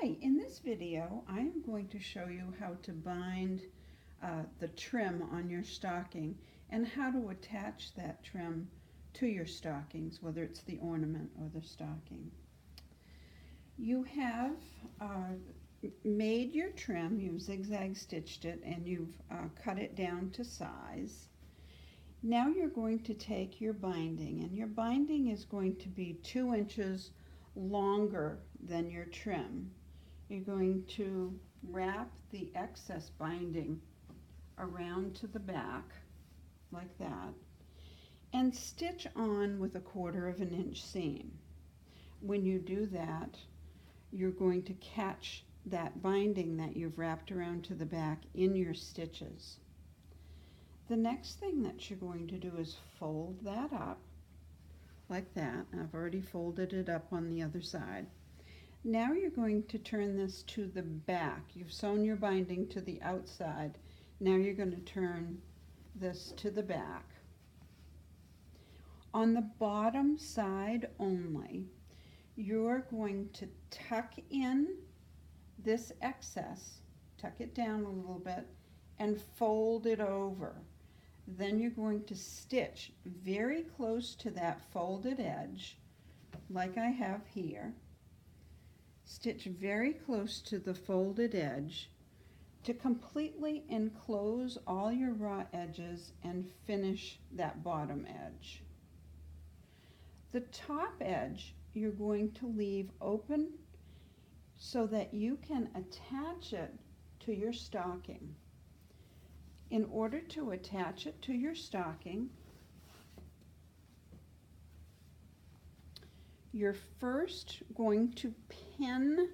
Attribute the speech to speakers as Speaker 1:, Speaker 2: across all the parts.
Speaker 1: Hi, in this video I am going to show you how to bind the trim on your stocking and how to attach that trim to your stockings, whether it's the ornament or the stocking. You have made your trim, you've zigzag stitched it, and you've cut it down to size. Now you're going to take your binding, and your binding is going to be 2 inches longer than your trim. You're going to wrap the excess binding around to the back like that and stitch on with 1/4 inch seam. When you do that, you're going to catch that binding that you've wrapped around to the back in your stitches. The next thing that you're going to do is fold that up like that. I've already folded it up on the other side. Now you're going to turn this to the back. You've sewn your binding to the outside. Now you're going to turn this to the back. On the bottom side only, you're going to tuck in this excess, tuck it down a little bit, and fold it over. Then you're going to stitch very close to that folded edge, like I have here. Stitch very close to the folded edge to completely enclose all your raw edges and finish that bottom edge. The top edge you're going to leave open so that you can attach it to your stocking. In order to attach it to your stocking, you're first going to pin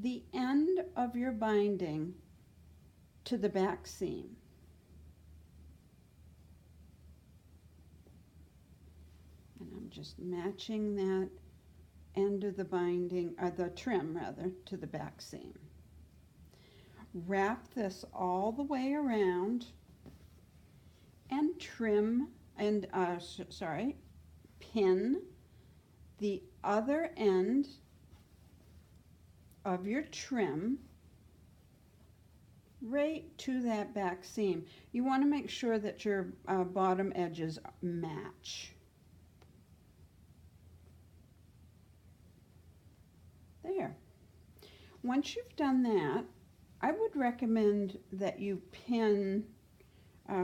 Speaker 1: the end of your binding to the back seam. And I'm just matching that end of the binding, or the trim rather, to the back seam. Wrap this all the way around and trim and pin the other end of your trim right to that back seam. You want to make sure that your bottom edges match. There. Once you've done that, I would recommend that you pin,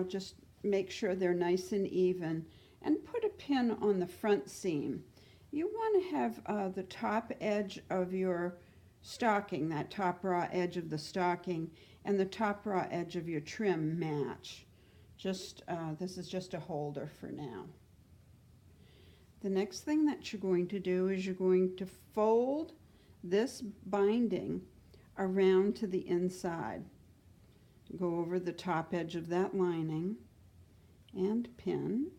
Speaker 1: just make sure they're nice and even, and put a pin on the front seam. You want to have the top edge of your stocking, that top raw edge of the stocking, and the top raw edge of your trim match. This is just a holder for now. The next thing that you're going to do is you're going to fold this binding around to the inside. Go over the top edge of that lining and pin.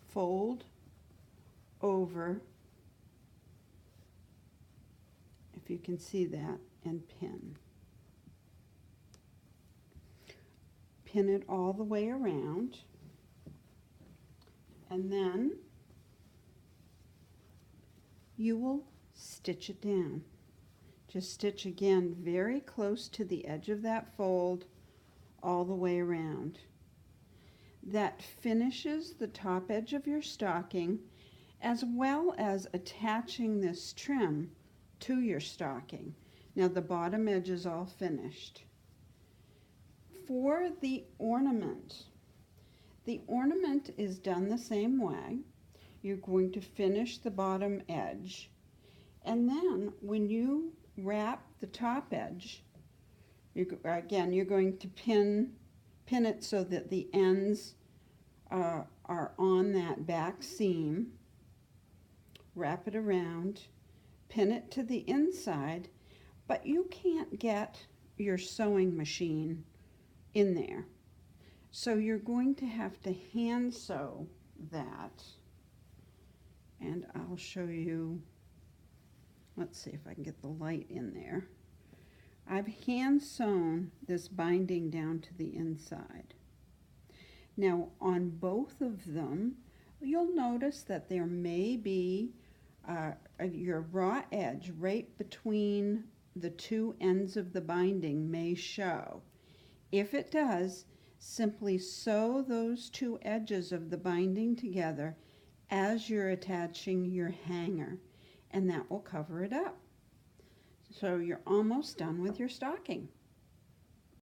Speaker 1: Fold over, if you can see that, and pin. Pin it all the way around, and then you will stitch it down. Just stitch again very close to the edge of that fold all the way around. That finishes the top edge of your stocking, as well as attaching this trim to your stocking. Now the bottom edge is all finished. For the ornament is done the same way. You're going to finish the bottom edge, and then when you wrap the top edge, you're going to pin it so that the ends are on that back seam. Wrap it around, pin it to the inside, but you can't get your sewing machine in there. So you're going to have to hand sew that. And I'll show you, let's see if I can get the light in there. I've hand sewn this binding down to the inside. Now on both of them, You'll notice that there may be your raw edge right between the two ends of the binding may show. If it does, simply sew those two edges of the binding together as you're attaching your hanger, and that will cover it up. So you're almost done with your stocking.